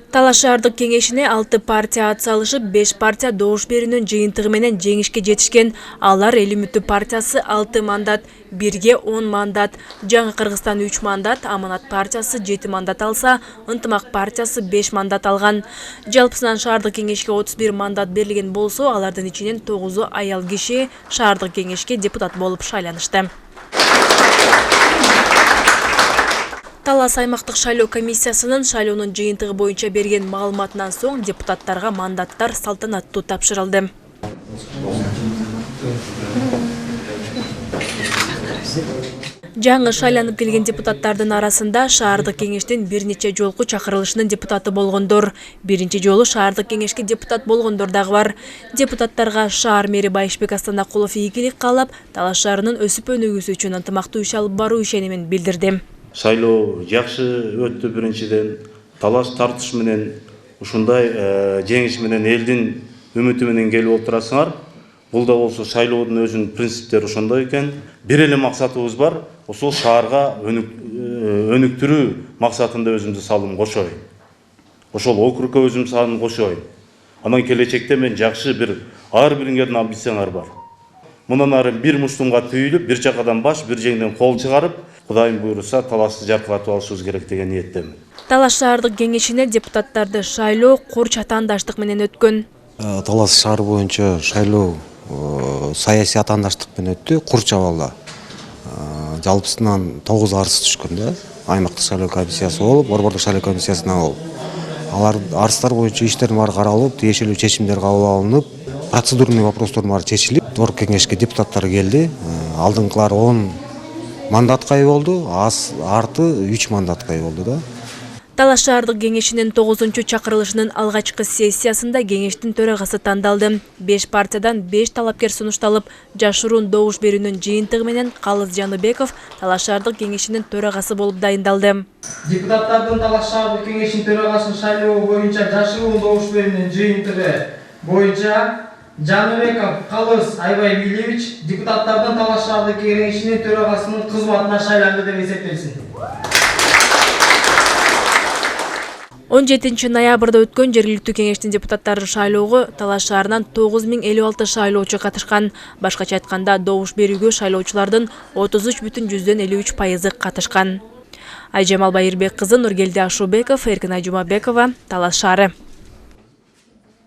Талаш шаардык кеңешине 6 партия атсалышып, 5 партия добуш берүүнүн жыйынтыгы менен жеңишке жетишкен. Алар Эл үмүтү партиясы 6 мандат, Бирге 10 мандат, Жаңы Кыргызстан 3 мандат, Аманат партиясы 7 мандат алса, Ынтымак партиясы 5 мандат алган. Жалпысынан шаардык кеңешке 31 мандат берилген болсо, алардын ичинен 9 аял киши шаардык кеңешке депутат болуп шайланышты. Талас аймактык шайлоо комиссиясынын шайлоонун жыйынтыгы боюнча берген маалыматынан соң депутаттарга мандаттар салтанаттуу тапшырылды. Жаңы шайланып келген депутаттардын арасында шаардык кеңештин бир нече жолку чакырылышынын депутаты болгондор, биринчи жолу шаардык кеңешке депутат болгондор дагы бар. Депутаттарга шаар мэри Байышбек Астанакулов ийгилик каалап, Талаш шаарынын өсүп өнүгүүсү үчүн ынтымактуу иш алып баруу ишенимин билдирди. Шайлоо жакшы өттү. Биринчиден талаш тартыш менен ушундай жеңиш менен элдин үмүтү менен келип отурасыңар. Бул да болсо шайлоодун өзүнүн принциптери ошондой экен. Бир эле максатыбыз бар, ошол шаарга өнүктүрүү максатында өзүмдүн салым кошоюн. Ошол округга өзүмдүн салым кошоюн. Анан келечекте мен жакшы ар бириңердин амбициялар бар. Мындан ары бир муштумга түйүлүп, бир жакадан баш, бир жеңден кол чыгарып, Кудайым буйруса Талашты жаркыратып алышыбыз керек деген ниеттемин. Талаш шаардык кеңешине депутаттарды шайлоо курч атаандаштык менен өткөн. Талас шаары боюнча шайлоо саясий атаандаштык менен өттү, курч абалда. Жалпысынан 9 арыз түшкөн да. Аймактык шайлоо комиссиясы болуп, борбордук шайлоо комиссиясына болуп. Алар арыздар боюнча иштердин баары каралып, тиешелүү чечимдер кабыл алынып, процедурный вопростордун баары чечилип, Дор кеңешке депутаттар келди. Алдыңкылар 10 мандатка ээ болду, арты 3 мандатка ээ болду да. Талаш шаардык кеңешинин 9-чу чакырылышынын алгачкы сессиясында кеңештин төрагасы тандалды. 5 партиядан 5 талапкер сунушталып, жашыруун добуш берүүнүн жыйынтыгы менен Калыс Жаныбеков Талаш шаардык кеңешинин төрагасы болуп дайындалды. Депутаттардын Талаш шаардык кеңешинин төрагасын шайлоо боюнча жашыруун добуш берүүнүн жыйынтыгы боюнча Жаныбеков Калыс Айбай Билевич депутаттардын Талаш шаардык кеңешинин төрагасынын кызматына шайланды деп эсептелсин. 17 ноябрда өткөн жергиликтүү кеңештин депутаттары шайлоого Талаш шаарынан 9056 шайлоочу катышкан. Башкача айтканда, добуш берүүгө шайлоочулардын 33,53% катышкан. Айжамал Байырбек кызы, Нургелди Ашубеков, Эркинай Жумабекова, Талаш шаары.